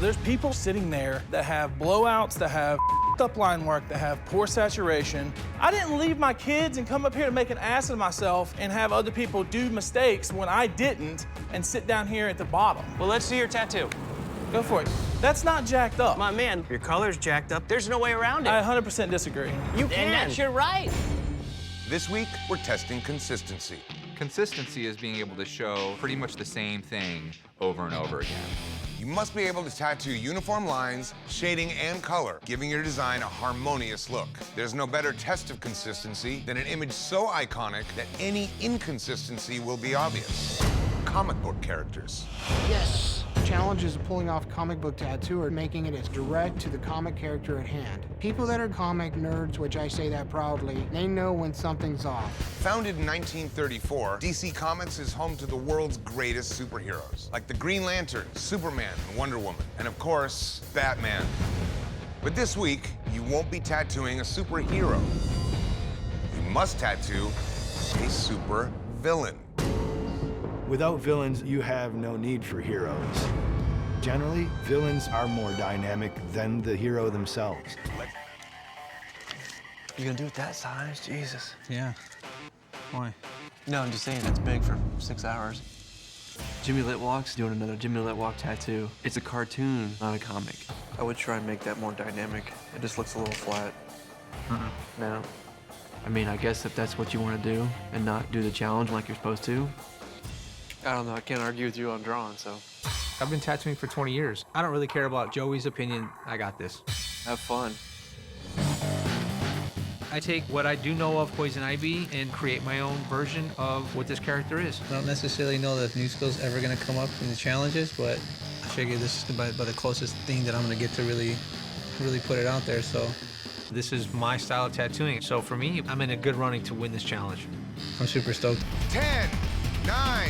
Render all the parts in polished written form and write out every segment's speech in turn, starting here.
There's people sitting there that have blowouts, that have up line work, that have poor saturation. I didn't leave my kids and come up here to make an ass of myself and have other people do mistakes when I didn't and sit down here at the bottom. Well, let's see your tattoo. Go for it. That's not jacked up. My man, your color's jacked up. There's no way around it. I 100% disagree. You can. And that's your right. This week, we're testing consistency. Consistency is being able to show pretty much the same thing over and over again. You must be able to tattoo uniform lines, shading, and color, giving your design a harmonious look. There's no better test of consistency than an image so iconic that any inconsistency will be obvious. Comic book characters. Yes. Challenges of pulling off comic book tattoo are making it as direct to the comic character at hand. People that are comic nerds, which I say that proudly, they know when something's off. Founded in 1934, DC Comics is home to the world's greatest superheroes, like the Green Lantern, Superman, and Wonder Woman, and of course, Batman. But this week, you won't be tattooing a superhero. You must tattoo a super villain. Without villains, you have no need for heroes. Generally, villains are more dynamic than the hero themselves. You gonna do it that size? Jesus. Yeah. Why? No, I'm just saying that's big for 6 hours. Jimmy Litwalk's doing another Jimmy Litwalk tattoo. It's a cartoon, not a comic. I would try and make that more dynamic. It just looks a little flat. No. I mean, I guess if that's what you want to do and not do the challenge like you're supposed to. I don't know, I can't argue with you on drawing, so. I've been tattooing for 20 years. I don't really care about Joey's opinion. I got this. Have fun. I take what I do know of Poison Ivy and create my own version of what this character is. I don't necessarily know that new skill's ever gonna come up in the challenges, but I figure this is about the closest thing that I'm gonna get to really put it out there, so. This is my style of tattooing, so for me, I'm in a good running to win this challenge. I'm super stoked. 10, 9,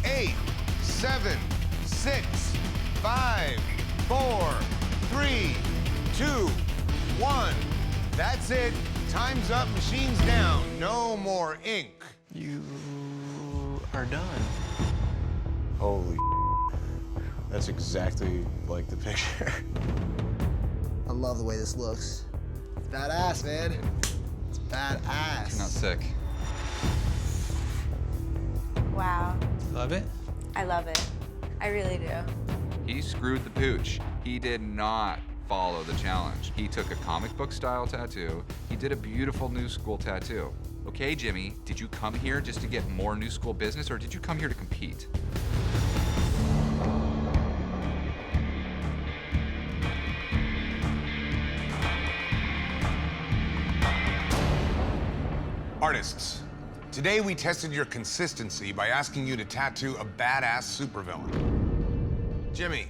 8, 7, 6, 5, 4, 3, 2, 1. That's it. Time's up, machines down. No more ink. You are done. Holy that's exactly like the picture. I love the way this looks. It's badass, man. It's badass. Not sick. Wow. Love it? I love it. I really do. He screwed the pooch. He did not follow the challenge. He took a comic book style tattoo. He did a beautiful new school tattoo. Okay, Jimmy, did you come here just to get more new school business or did you come here to compete? Artists, today we tested your consistency by asking you to tattoo a badass supervillain. Jimmy.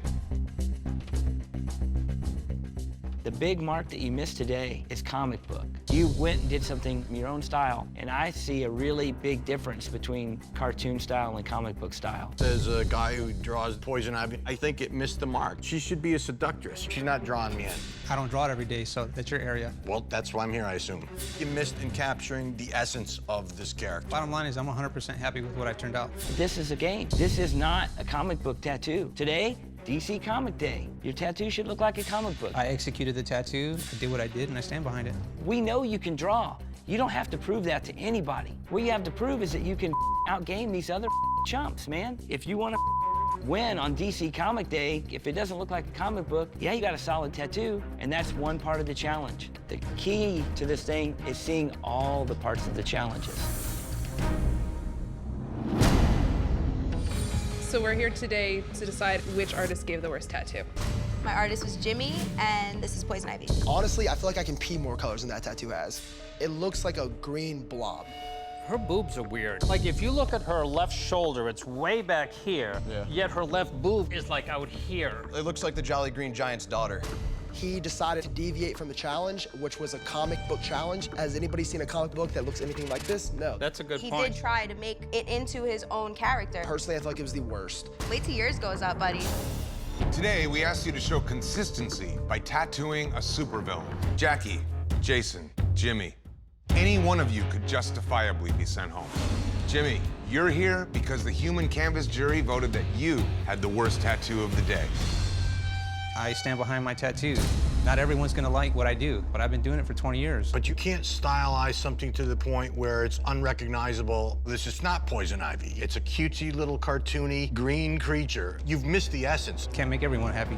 The big mark that you missed today is comic book. You went and did something in your own style, and I see a really big difference between cartoon style and comic book style. There's a guy who draws Poison Ivy. I think it missed the mark. She should be a seductress. She's not drawing me in. I don't draw it every day, so that's your area. Well, that's why I'm here, I assume. You missed in capturing the essence of this character. Bottom line is I'm 100% happy with what I turned out. This is a game. This is not a comic book tattoo. Today, DC Comic Day. Your tattoo should look like a comic book. I executed the tattoo, I did what I did, and I stand behind it. We know you can draw. You don't have to prove that to anybody. What you have to prove is that you can outgame these other chumps, man. If you want to win on DC Comic Day, if it doesn't look like a comic book, yeah, you got a solid tattoo, and that's one part of the challenge. The key to this thing is seeing all the parts of the challenges. So we're here today to decide which artist gave the worst tattoo. My artist was Jimmy, and this is Poison Ivy. Honestly, I feel like I can pee more colors than that tattoo has. It looks like a green blob. Her boobs are weird. Like, if you look at her left shoulder, it's way back here, yet her left boob is like out here. It looks like the Jolly Green Giant's daughter. He decided to deviate from the challenge, which was a comic book challenge. Has anybody seen a comic book that looks anything like this? No. That's a good He point. did try to make it into his own character. Personally, I feel like it was the worst. Wait till yours goes up, buddy. Today, we asked you to show consistency by tattooing a supervillain. Jackie, Jason, Jimmy. Any one of you could justifiably be sent home. Jimmy, you're here because the human canvas jury voted that you had the worst tattoo of the day. I stand behind my tattoos. Not everyone's gonna like what I do, but I've been doing it for 20 years. But you can't stylize something to the point where it's unrecognizable. This is not poison ivy. It's a cutesy little cartoony green creature. You've missed the essence. Can't make everyone happy.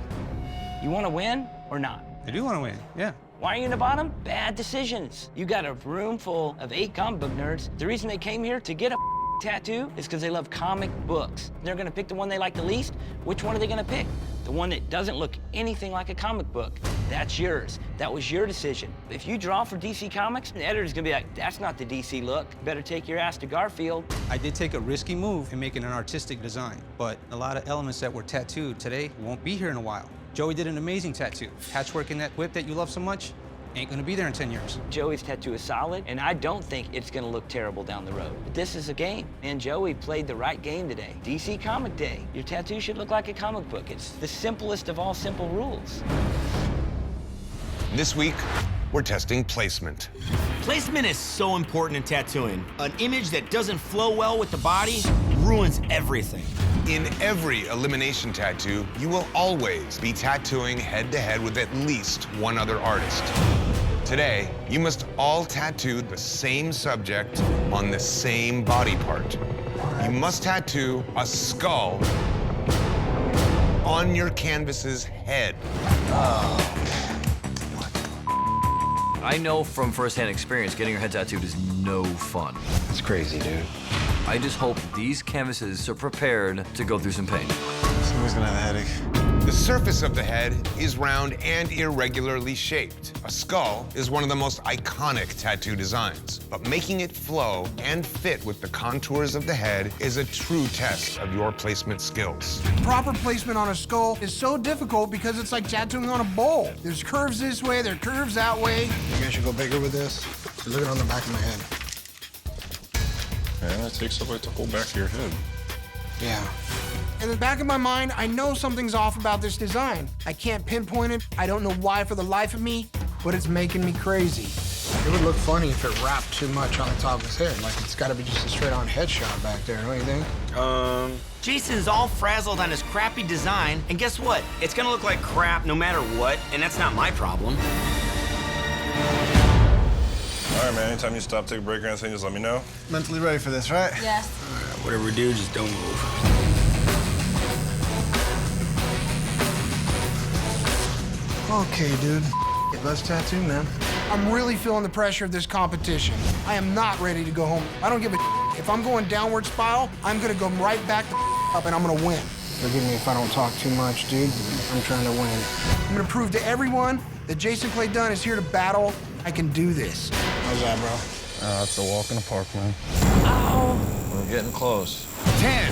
You want to win or not? I do want to win, yeah. Why are you in the bottom? Bad decisions. You got a room full of 8 comic book nerds. The reason they came here to get a tattoo is because they love comic books. They're gonna pick the one they like the least. Which one are they gonna pick? The one that doesn't look anything like a comic book. That's yours. That was your decision. If you draw for DC Comics, the editor's gonna be like, that's not the DC look. Better take your ass to Garfield. I did take a risky move in making an artistic design, but a lot of elements that were tattooed today won't be here in a while. Joey did an amazing tattoo. Patchwork in that whip that you love so much ain't gonna be there in 10 years. Joey's tattoo is solid, and I don't think it's gonna look terrible down the road. But this is a game, and Joey played the right game today. DC Comic Day. Your tattoo should look like a comic book. It's the simplest of all simple rules. This week, we're testing placement. Placement is so important in tattooing. An image that doesn't flow well with the body ruins everything. In every elimination tattoo, you will always be tattooing head-to-head with at least one other artist. Today, you must all tattoo the same subject on the same body part. You must tattoo a skull on your canvas's head. I know from firsthand experience, getting your head tattooed is no fun. It's crazy, dude. I just hope these canvases are prepared to go through some pain. Someone's gonna have a headache. The surface of the head is round and irregularly shaped. A skull is one of the most iconic tattoo designs, but making it flow and fit with the contours of the head is a true test of your placement skills. Proper placement on a skull is so difficult because it's like tattooing on a bowl. There's curves this way, there are curves that way. You guys should go bigger with this. Look at it on the back of my head. Yeah, it takes a bit to hold back your head. Yeah. In the back of my mind, I know something's off about this design. I can't pinpoint it. I don't know why for the life of me, but it's making me crazy. It would look funny if it wrapped too much on the top of his head. Like, it's got to be just a straight-on headshot back there, don't you think? Jason's all frazzled on his crappy design, and guess what? It's gonna look like crap no matter what, and that's not my problem. All right, man, anytime you stop, take a break or anything, just let me know. Mentally ready for this, right? Yes. All right, whatever we do, just don't move. Okay, dude. Let's tattoo, man. I'm really feeling the pressure of this competition. I am not ready to go home. I don't give a If I'm going downward spiral, I'm gonna go right back up and I'm gonna win. Forgive me if I don't talk too much, dude. I'm trying to win. I'm gonna prove to everyone that Jason Clay Dunn is here to battle. I can do this. How's that, bro? It's a walk in the park, man. Ow! We're getting close. 10,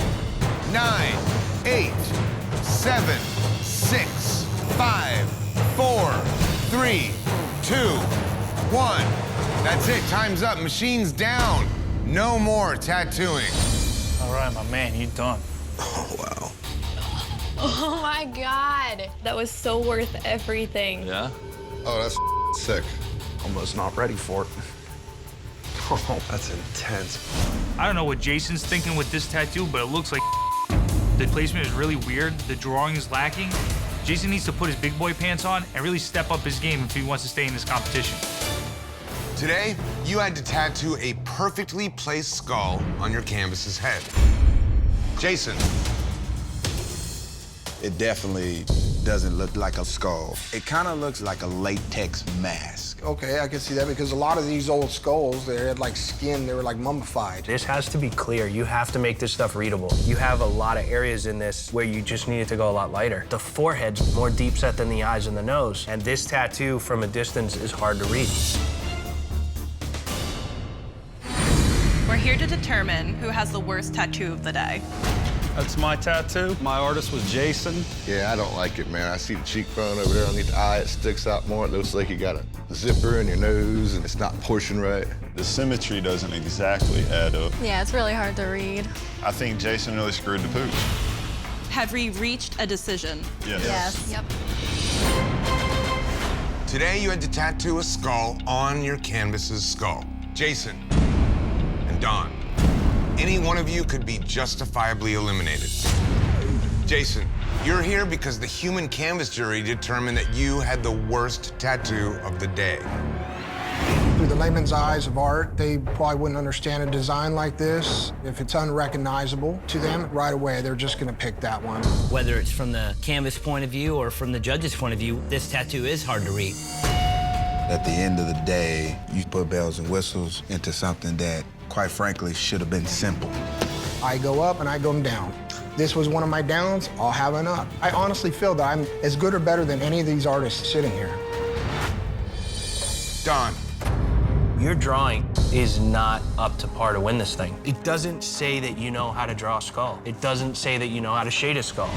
9, 8, 7, 6, 5, 4, 3, 2, 1. That's it, time's up, machine's down. No more tattooing. All right, my man, you done. Oh, wow. Oh my God. That was so worth everything. Yeah? Oh, that's sick. Almost not ready for it. Oh, that's intense. I don't know what Jason's thinking with this tattoo, but it looks like the placement is really weird. The drawing is lacking. Jason needs to put his big boy pants on and really step up his game if he wants to stay in this competition. Today, you had to tattoo a perfectly placed skull on your canvas's head. Jason. It definitely doesn't look like a skull. It kind of looks like a latex mask. Okay, I can see that because a lot of these old skulls, they had like skin, they were like mummified. This has to be clear. You have to make this stuff readable. You have a lot of areas in this where you just need it to go a lot lighter. The forehead's more deep set than the eyes and the nose, and this tattoo from a distance is hard to read. We're here to determine who has the worst tattoo of the day. That's my tattoo. My artist was Jason. Yeah, I don't like it, man. I see the cheekbone over there on the eye. It sticks out more. It looks like you got a zipper in your nose, and it's not portioned right. The symmetry doesn't exactly add up. Yeah, it's really hard to read. I think Jason really screwed the pooch. Have we reached a decision? Yes. Yep. Today, you had to tattoo a skull on your canvas's skull. Jason and Don. Any one of you could be justifiably eliminated. Jason, You're here because the human canvas jury determined that you had the worst tattoo of the day. Through the layman's eyes of art, they probably wouldn't understand a design like this. If it's unrecognizable to them, right away, they're just gonna pick that one. Whether it's from the canvas point of view or from the judge's point of view, this tattoo is hard to read. At the end of the day, you put bells and whistles into something that, quite frankly, should have been simple. I go up and I go down. This was one of my downs, I'll have an up. I honestly feel that I'm as good or better than any of these artists sitting here. Don. Your drawing is not up to par to win this thing. It doesn't say that you know how to draw a skull. It doesn't say that you know how to shade a skull.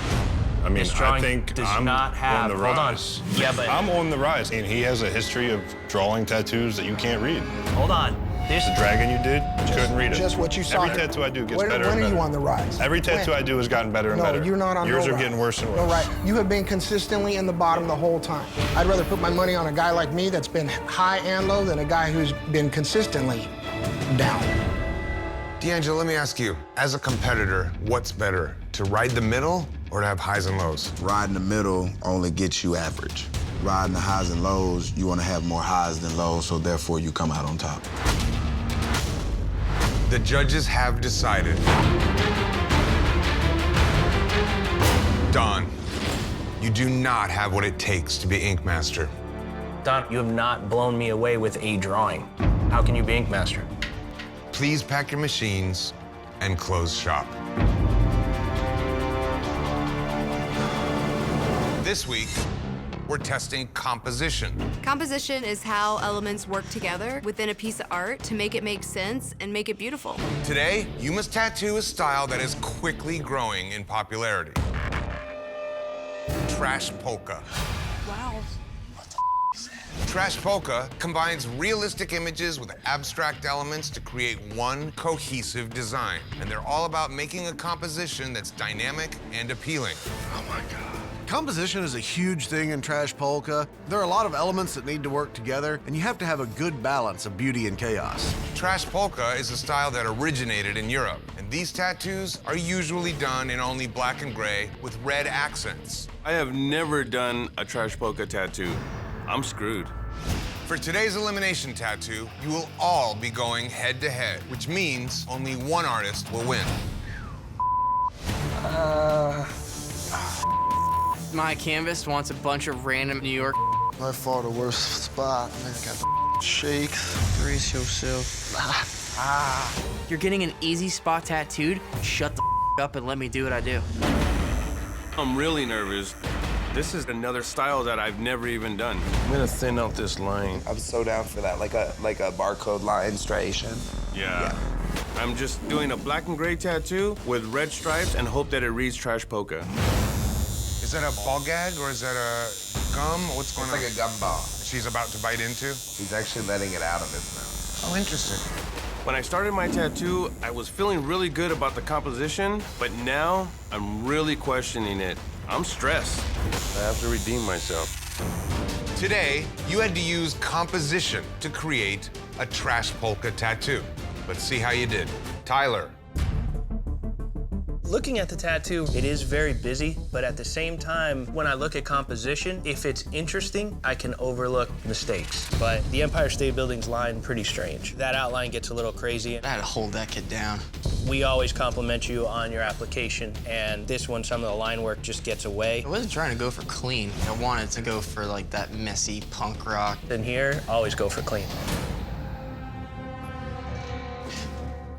I mean, this I drawing think does I'm not have, on the hold rise. on. Yeah, but I'm on the rise, and he has a history of drawing tattoos that you can't read. Hold on. This The dragon you did, you couldn't read it. Just what you saw. Every tattoo I do gets When better and are better. you on the rise? Every tattoo When? I do has gotten better and better. No, you're not on Yours no are rise. getting worse and worse. No, right. You have been consistently in the bottom the whole time. I'd rather put my money on a guy like me that's been high and low than a guy who's been consistently down. D'Angelo, let me ask you, as a competitor, what's better, to ride the middle or to have highs and lows? Riding the middle only gets you average. Riding the highs and lows, you want to have more highs than lows, so therefore you come out on top. The judges have decided. Don, you do not have what it takes to be Ink Master. Don, you have not blown me away with a drawing. How can you be Ink Master? Please pack your machines and close shop. This week, we're testing composition. Composition is how elements work together within a piece of art to make it make sense and make it beautiful. Today, you must tattoo a style that is quickly growing in popularity. Trash polka. Wow. Trash polka combines realistic images with abstract elements to create one cohesive design. And they're all about making a composition that's dynamic and appealing. Oh my God. Composition is a huge thing in trash polka. There are a lot of elements that need to work together, and you have to have a good balance of beauty and chaos. Trash polka is a style that originated in Europe, and these tattoos are usually done in only black and gray with red accents. I have never done a trash polka tattoo. I'm screwed. For today's elimination tattoo, you will all be going head-to-head, which means only one artist will win. My canvas wants a bunch of random New York. By far the worst spot. Man, got the shakes. Brace yourself. You're getting an easy spot tattooed? Shut the up and let me do what I do. I'm really nervous. This is another style that I've never even done. I'm gonna thin out this line. I'm so down for that, like a barcode line striation. Yeah. I'm just doing a black and gray tattoo with red stripes and hope that it reads trash polka. Is that a ball gag or is that a gum? What's going on? It's like a gum ball. She's about to bite into? He's actually letting it out of his mouth. Oh, interesting. When I started my tattoo, I was feeling really good about the composition, but now I'm really questioning it. I'm stressed. I have to redeem myself. Today, you had to use composition to create a trash polka tattoo. Let's see how you did. Tyler. Looking at the tattoo, it is very busy, but at the same time, when I look at composition, if it's interesting, I can overlook mistakes. But the Empire State Building's line, pretty strange. That outline gets a little crazy. I had to hold that kid down. We always compliment you on your application, and this one, some of the line work just gets away. I wasn't trying to go for clean. I wanted to go for like that messy punk rock. And here, always go for clean.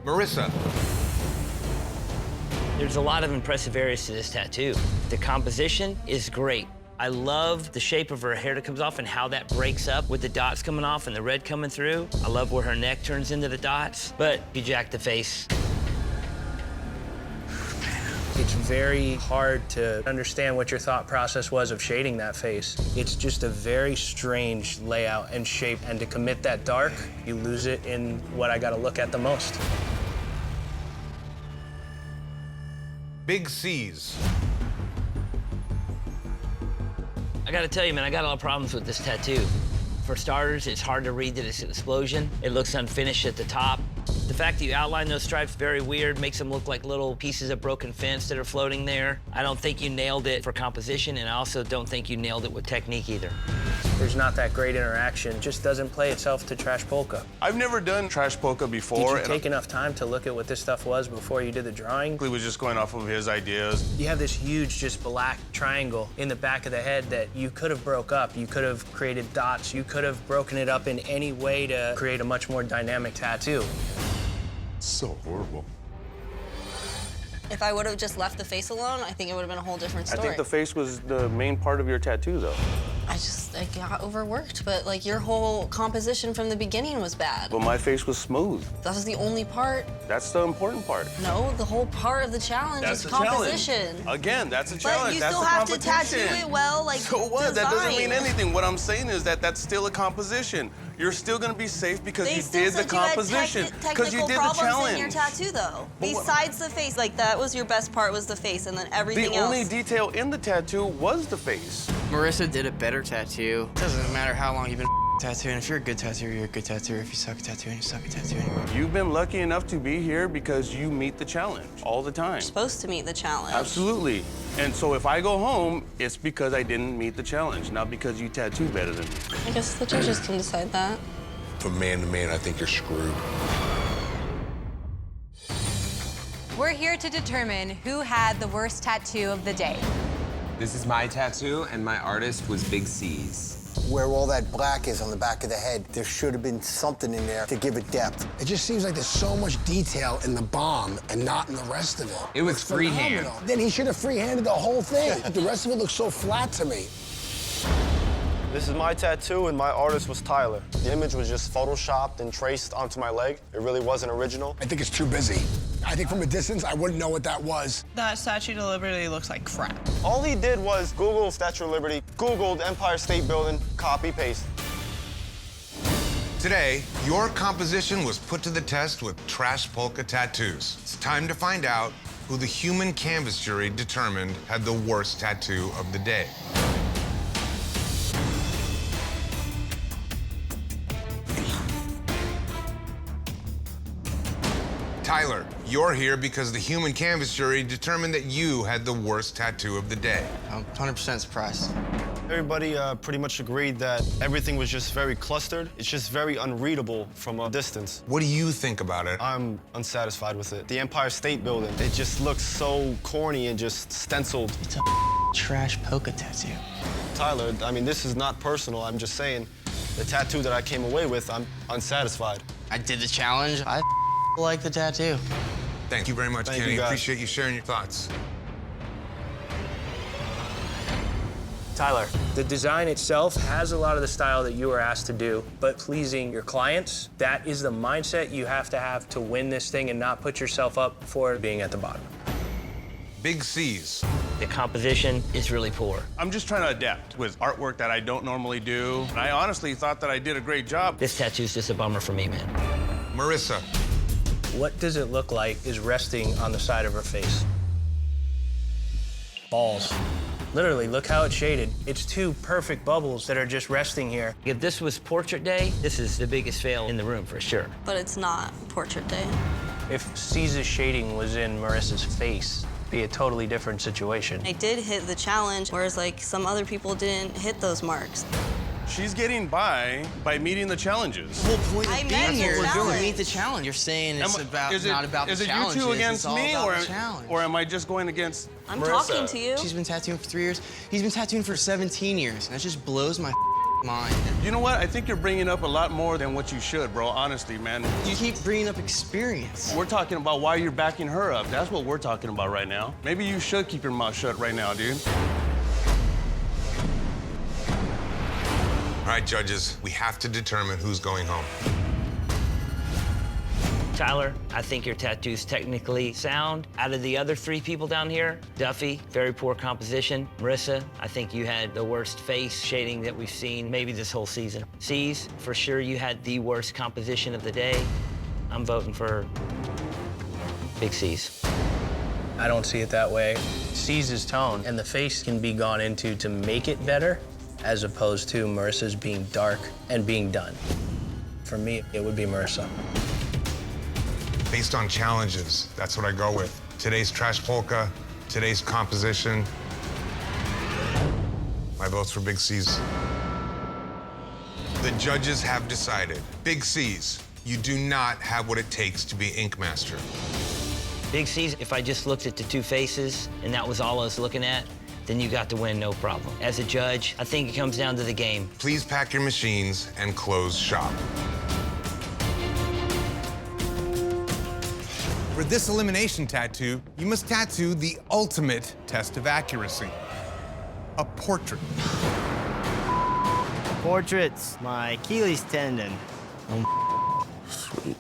Marissa. There's a lot of impressive areas to this tattoo. The composition is great. I love the shape of her hair that comes off and how that breaks up with the dots coming off and the red coming through. I love where her neck turns into the dots, but you jack the face. It's very hard to understand what your thought process was of shading that face. It's just a very strange layout and shape, and to commit that dark, you lose it in what I gotta look at the most. Big C's. I gotta tell you, man, I got a lot of problems with this tattoo. For starters, it's hard to read that it's an explosion. It looks unfinished at the top. The fact that you outline those stripes very weird, makes them look like little pieces of broken fence that are floating there. I don't think you nailed it for composition, and I also don't think you nailed it with technique either. There's not that great interaction. It just doesn't play itself to trash polka. I've never done trash polka before. Did you take enough time to look at what this stuff was before you did the drawing? He was just going off of his ideas. You have this huge, just black triangle in the back of the head that you could have broke up. You could have created dots. You could have broken it up in any way to create a much more dynamic tattoo. So horrible. If I would have just left the face alone, I think it would have been a whole different story. I think the face was the main part of your tattoo, though. I got overworked, but like your whole composition from the beginning was bad. But my face was smooth. That was the only part. That's the important part. No, the whole part of the challenge is composition. Again, that's a challenge. But you that's still the have to competition. tattoo it well, like So what? That doesn't mean design. anything. What I'm saying is that that's still a composition. You're still gonna be safe because They you still did the said you had composition. Because you technical did the problems challenge. in your tattoo, though. But what- Besides the face, like that was your best part was the face, and then everything The else. only detail in the tattoo was the face. Marissa did a better tattoo. It doesn't matter how long you've been tattooing. If you're a good tattooer, you're a good tattooer. If you suck at tattooing, you suck at tattooing. You've been lucky enough to be here because you meet the challenge all the time. You're supposed to meet the challenge. Absolutely. And so if I go home, it's because I didn't meet the challenge, not because you tattoo better than me. I guess the judges can decide that. From man to man, I think you're screwed. We're here to determine who had the worst tattoo of the day. This is my tattoo, and my artist was Big C's. Where all that black is on the back of the head, there should have been something in there to give it depth. It just seems like there's so much detail in the bomb and not in the rest of it. It was It's freehand. phenomenal. Then he should have freehanded the whole thing. The rest of it looks so flat to me. This is my tattoo, and my artist was Tyler. The image was just photoshopped and traced onto my leg. It really wasn't original. I think it's too busy. I think from a distance, I wouldn't know what that was. That Statue of Liberty looks like crap. All he did was Google Statue of Liberty, Googled Empire State Building, copy, paste. Today, your composition was put to the test with trash polka tattoos. It's time to find out who the human canvas jury determined had the worst tattoo of the day. Tyler, you're here because the human canvas jury determined that you had the worst tattoo of the day. I'm 100% surprised. Everybody pretty much agreed that everything was just very clustered. It's just very unreadable from a distance. What do you think about it? I'm unsatisfied with it. The Empire State Building, it just looks so corny and just stenciled. It's a trash polka tattoo. Tyler, I mean, this is not personal. I'm just saying the tattoo that I came away with, I'm unsatisfied. I did the challenge. I like the tattoo. Thank you very much, Thank Kenny. you, guys. Appreciate you sharing your thoughts. Tyler, the design itself has a lot of the style that you were asked to do, but pleasing your clients, that is the mindset you have to win this thing and not put yourself up for being at the bottom. Big C's. The composition is really poor. I'm just trying to adapt with artwork that I don't normally do. And I honestly thought that I did a great job. This tattoo's just a bummer for me, man. Marissa. What does it look like is resting on the side of her face? Balls. Literally, look how it's shaded. It's two perfect bubbles that are just resting here. If this was portrait day, this is the biggest fail in the room for sure. But it's not portrait day. If C's shading was in Marissa's face, it'd be a totally different situation. I did hit the challenge, whereas like some other people didn't hit those marks. She's getting by meeting the challenges. The whole point I of met being the here is to challenge. meet the challenge. You're saying it's not about is the it challenges. you two against it's all me, about the challenge. or am I just going against I'm Marissa? talking to you. She's been tattooing for 3 years. He's been tattooing for 17 years. And that just blows my mind. You know what? I think you're bringing up a lot more than what you should, bro. Honestly, man. You keep bringing up experience. We're talking about why you're backing her up. That's what we're talking about right now. Maybe you should keep your mouth shut right now, dude. All right, judges, we have to determine who's going home. Tyler, I think your tattoo's technically sound. Out of the other 3 people down here, Duffy, very poor composition. Marissa, I think you had the worst face shading that we've seen maybe this whole season. C's, for sure you had the worst composition of the day. I'm voting for Big C's. I don't see it that way. C's tone and the face can be gone into to make it better, as opposed to Marissa's being dark and being done. For me, it would be Marissa. Based on challenges, that's what I go with. Today's trash polka, today's composition. My vote's for Big C's. The judges have decided. Big C's, you do not have what it takes to be Ink Master. Big C's, if I just looked at the two faces and that was all I was looking at, then you got to win, no problem. As a judge, I think it comes down to the game. Please pack your machines and close shop. For this elimination tattoo, you must tattoo the ultimate test of accuracy, a portrait. Portraits, my Achilles tendon. Sweet.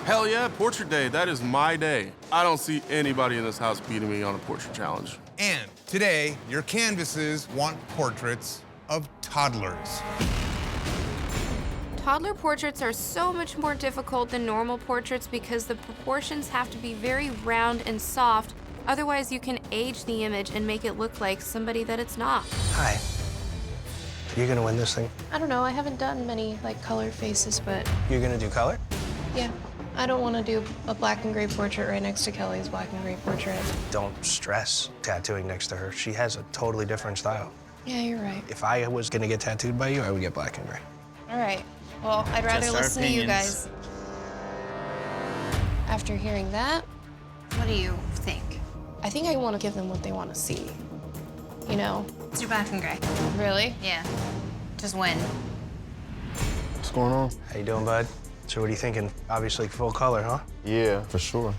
Hell yeah, portrait day. That is my day. I don't see anybody in this house beating me on a portrait challenge. And today, your canvases want portraits of toddlers. Toddler portraits are so much more difficult than normal portraits because the proportions have to be very round and soft. Otherwise, you can age the image and make it look like somebody that it's not. Hi. You're gonna win this thing? I don't know. I haven't done many like color faces, but You're gonna do color? yeah. I don't want to do a black and gray portrait right next to Kelly's black and gray portrait. Don't stress tattooing next to her. She has a totally different style. Yeah, you're right. If I was gonna get tattooed by you, I would get black and gray. All right. Well, I'd rather Just our listen to you opinions. guys. After hearing that, What do you think? I think I want to give them what they want to see. You know? Let's do black and gray. Really? Yeah. Just win. What's going on? How you doing, bud? So what are you thinking? Obviously full color, huh? Yeah, for sure.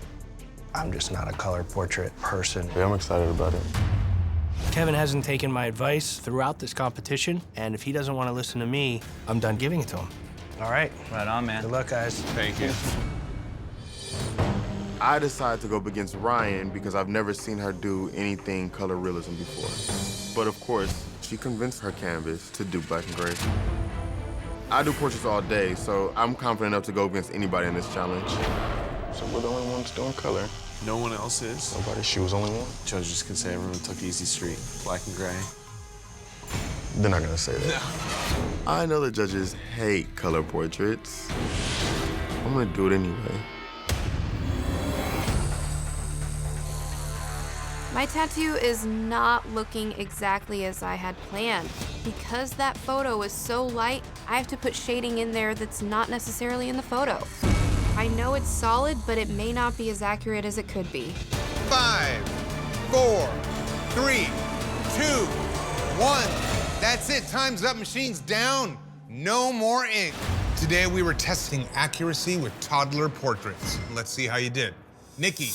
I'm just not a color portrait person. Yeah, I'm excited about it. Kevin hasn't taken my advice throughout this competition, and if he doesn't want to listen to me, I'm done giving it to him. All right. Right on, man. Good luck, guys. Thank you. I decided to go up against Ryan because I've never seen her do anything color realism before. But of course, she convinced her canvas to do black and gray. I do portraits all day, so I'm confident enough to go against anybody in this challenge. So we're the only ones doing color. No one else is. Nobody, she was the only one. Judges can say everyone took easy street, black and gray. They're not gonna say that. I know the judges hate color portraits. I'm gonna do it anyway. My tattoo is not looking exactly as I had planned. Because that photo is so light, I have to put shading in there that's not necessarily in the photo. I know it's solid, but it may not be as accurate as it could be. 5, 4, 3, 2, 1. That's it. Time's up. Machines down. No more ink. Today we were testing accuracy with toddler portraits. Let's see how you did. Nikki.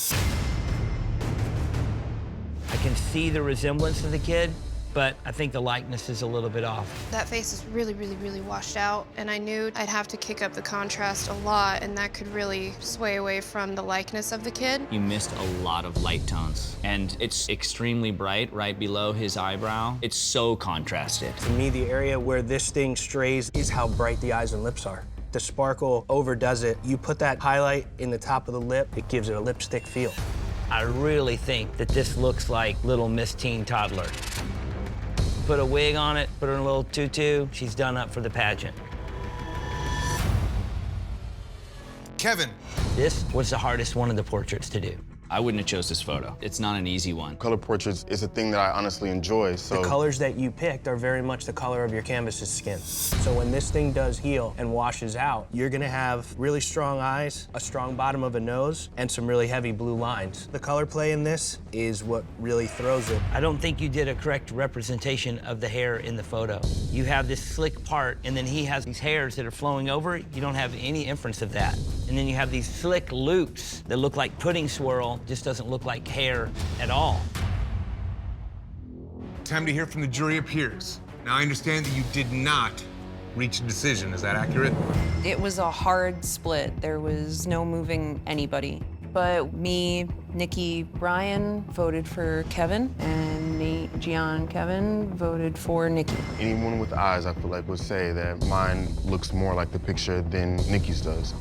I can see the resemblance of the kid, but I think the likeness is a little bit off. That face is really, really, really washed out, and I knew I'd have to kick up the contrast a lot, and that could really sway away from the likeness of the kid. You missed a lot of light tones, and it's extremely bright right below his eyebrow. It's so contrasted. To me, the area where this thing strays is how bright the eyes and lips are. The sparkle overdoes it. You put that highlight in the top of the lip, it gives it a lipstick feel. I really think that this looks like little Miss Teen Toddler. Put a wig on it, put her in a little tutu, she's done up for the pageant. Kevin. This was the hardest one of the portraits to do. I wouldn't have chose this photo. It's not an easy one. Color portraits is a thing that I honestly enjoy, so. The colors that you picked are very much the color of your canvas's skin. So when this thing does heal and washes out, you're gonna have really strong eyes, a strong bottom of a nose, and some really heavy blue lines. The color play in this is what really throws it. I don't think you did a correct representation of the hair in the photo. You have this slick part, and then he has these hairs that are flowing over it. You don't have any inference of that. And then you have these slick loops that look like pudding swirl, just doesn't look like hair at all. Time to hear from the jury of peers. Now, I understand that you did not reach a decision. Is that accurate? It was a hard split. There was no moving anybody. But me, Nikki, Brian voted for Kevin, and Nate, Gian, Kevin voted for Nikki. Anyone with eyes, I feel like, would say that mine looks more like the picture than Nikki's does.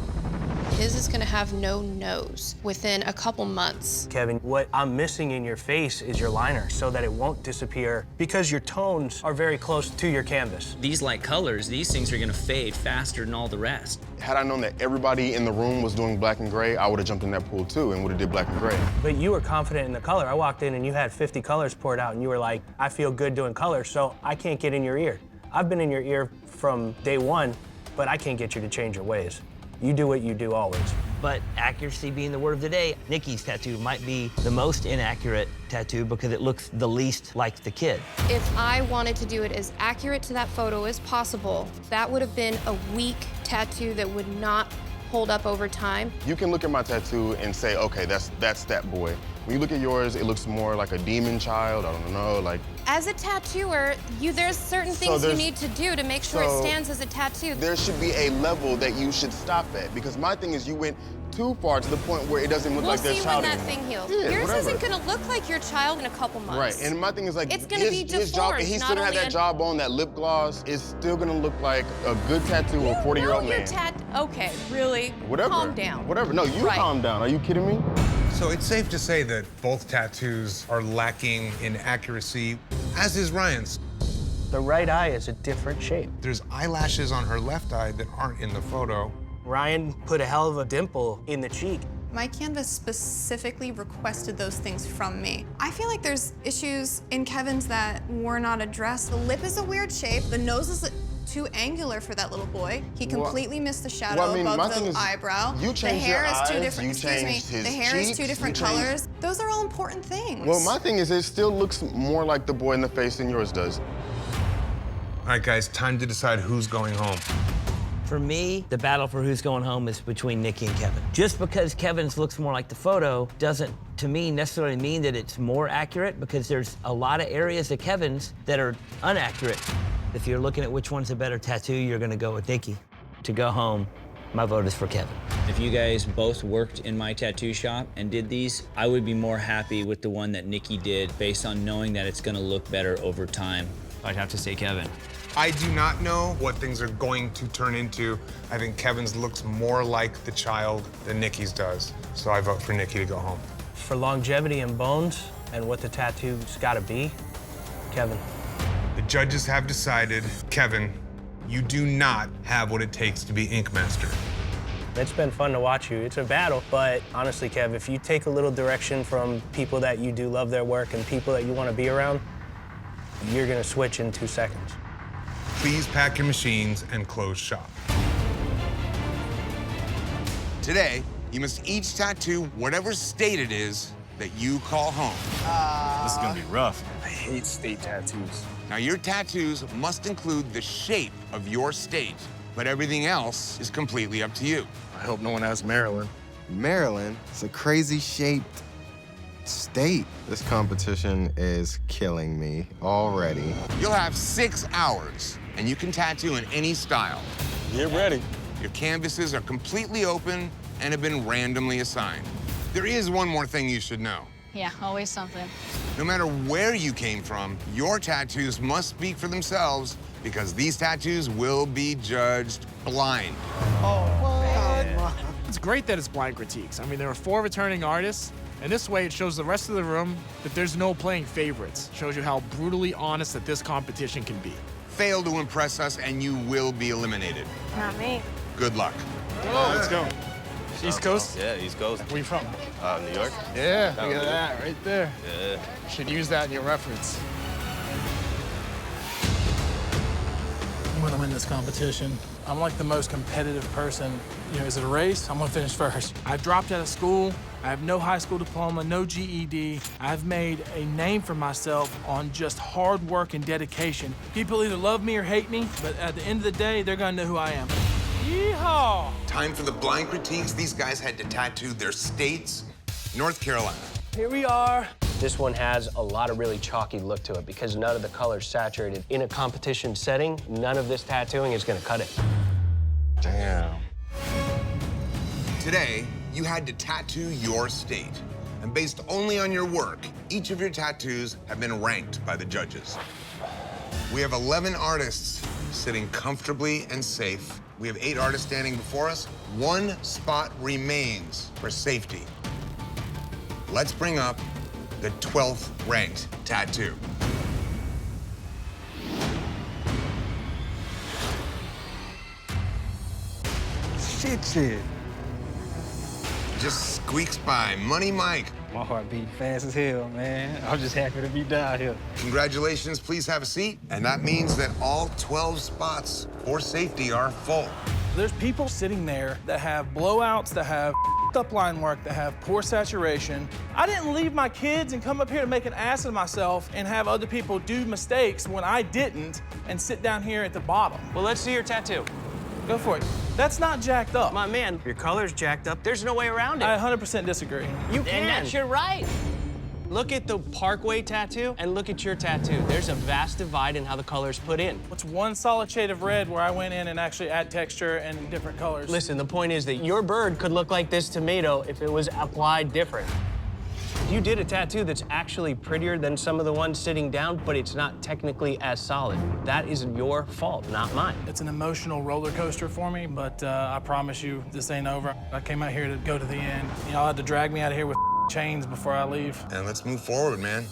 His is gonna have no nose within a couple months. Kevin, what I'm missing in your face is your liner so that it won't disappear because your tones are very close to your canvas. These light colors, these things are gonna fade faster than all the rest. Had I known that everybody in the room was doing black and gray, I would have jumped in that pool too and would have did black and gray. But you were confident in the color. I walked in and you had 50 colors poured out and you were like, I feel good doing color, so I can't get in your ear. I've been in your ear from day one, but I can't get you to change your ways. You do what you do always. But accuracy being the word of the day, Nikki's tattoo might be the most inaccurate tattoo because it looks the least like the kid. If I wanted to do it as accurate to that photo as possible, that would have been a weak tattoo that would not hold up over time. You can look at my tattoo and say, okay, that's that boy. When you look at yours, it looks more like a demon child, I don't know, like. As a tattooer, there's certain things you need to do to make sure it stands as a tattoo. There should be a level that you should stop at, because my thing is you went too far to the point where it doesn't look like there's child. We'll see when that thing heals. Yeah, Yours whatever. isn't gonna look like your child in a couple months. Right, and my thing is like, it's gonna be his job, deformed, he still not have that jawbone, that lip gloss, is still gonna look like a good tattoo of a 40-year-old man. Okay, really? Whatever. Calm down. Whatever, no, you calm down. Are you kidding me? So it's safe to say that both tattoos are lacking in accuracy, as is Ryan's. The right eye is a different shape. There's eyelashes on her left eye that aren't in the photo. Ryan put a hell of a dimple in the cheek. My canvas specifically requested those things from me. I feel like there's issues in Kevin's that were not addressed. The lip is a weird shape. The nose is too angular for that little boy. He completely missed the shadow above the eyebrow. You the hair your is two eyes, different. you Excuse me. changed his The hair cheeks, is two different you changed- colors. Those are all important things. Well, my thing is it still looks more like the boy in the face than yours does. All right, guys, time to decide who's going home. For me, the battle for who's going home is between Nikki and Kevin. Just because Kevin's looks more like the photo doesn't, to me, necessarily mean that it's more accurate, because there's a lot of areas of Kevin's that are inaccurate. If you're looking at which one's a better tattoo, you're gonna go with Nikki. To go home, my vote is for Kevin. If you guys both worked in my tattoo shop and did these, I would be more happy with the one that Nikki did based on knowing that it's gonna look better over time. I'd have to say Kevin. I do not know what things are going to turn into. I think Kevin's looks more like the child than Nikki's does. So I vote for Nikki to go home. For longevity and bones and what the tattoo's gotta be, Kevin. The judges have decided, Kevin, you do not have what it takes to be Ink Master. It's been fun to watch you. It's a battle, but honestly, Kev, if you take a little direction from people that you do love their work and people that you want to be around, you're gonna switch in 2 seconds. Please pack your machines and close shop. Today, you must each tattoo whatever state it is that you call home. This is gonna be rough. I hate state tattoos. Now, your tattoos must include the shape of your state, but everything else is completely up to you. I hope no one has Maryland. Maryland? It's a crazy shaped state. This competition is killing me already. You'll have 6 hours, and you can tattoo in any style. Get ready. Your canvases are completely open and have been randomly assigned. There is one more thing you should know. Yeah, always something. No matter where you came from, your tattoos must speak for themselves, because these tattoos will be judged blind. It's great that it's blind critiques. I mean, there are 4 returning artists, and this way it shows the rest of the room that there's no playing favorites. It shows you how brutally honest that this competition can be. Fail to impress us, and you will be eliminated. Not me. Good luck. Let's go. East Coast? Yeah, East Coast. Where you from? New York. Yeah, look at that right there. Yeah. You should use that in your reference. I'm gonna win this competition. I'm like the most competitive person. You know, is it a race? I'm gonna finish first. I dropped out of school. I have no high school diploma, no GED. I've made a name for myself on just hard work and dedication. People either love me or hate me, but at the end of the day, they're gonna know who I am. Yeehaw! Time for the blind critiques. These guys had to tattoo their states. North Carolina. Here we are. This one has a lot of really chalky look to it because none of the color's saturated. In a competition setting, none of this tattooing is gonna cut it. Damn. Today, you had to tattoo your state. And based only on your work, each of your tattoos have been ranked by the judges. We have 11 artists sitting comfortably and safe. We have 8 artists standing before us. 1 spot remains for safety. Let's bring up the 12th ranked tattoo. Shit. Just squeaks by. Money Mike. My heart beating fast as hell, man. I'm just happy to be down here. Congratulations, please have a seat. And that means that all 12 spots for safety are full. There's people sitting there that have blowouts, that have up line work, that have poor saturation. I didn't leave my kids and come up here to make an ass of myself and have other people do mistakes when I didn't and sit down here at the bottom. Well, let's see your tattoo. Go for it. That's not jacked up. My man, your color's jacked up. There's no way around it. I 100% disagree. You can. And that's your right. Look at the Parkway tattoo and look at your tattoo. There's a vast divide in how the color's put in. It's one solid shade of red where I went in and actually add texture and different colors. Listen, the point is that your bird could look like this tomato if it was applied different. You did a tattoo that's actually prettier than some of the ones sitting down, but it's not technically as solid. That is your fault, not mine. It's an emotional roller coaster for me, but I promise you this ain't over. I came out here to go to the end. Y'all had to drag me out of here with chains before I leave. And let's move forward, man.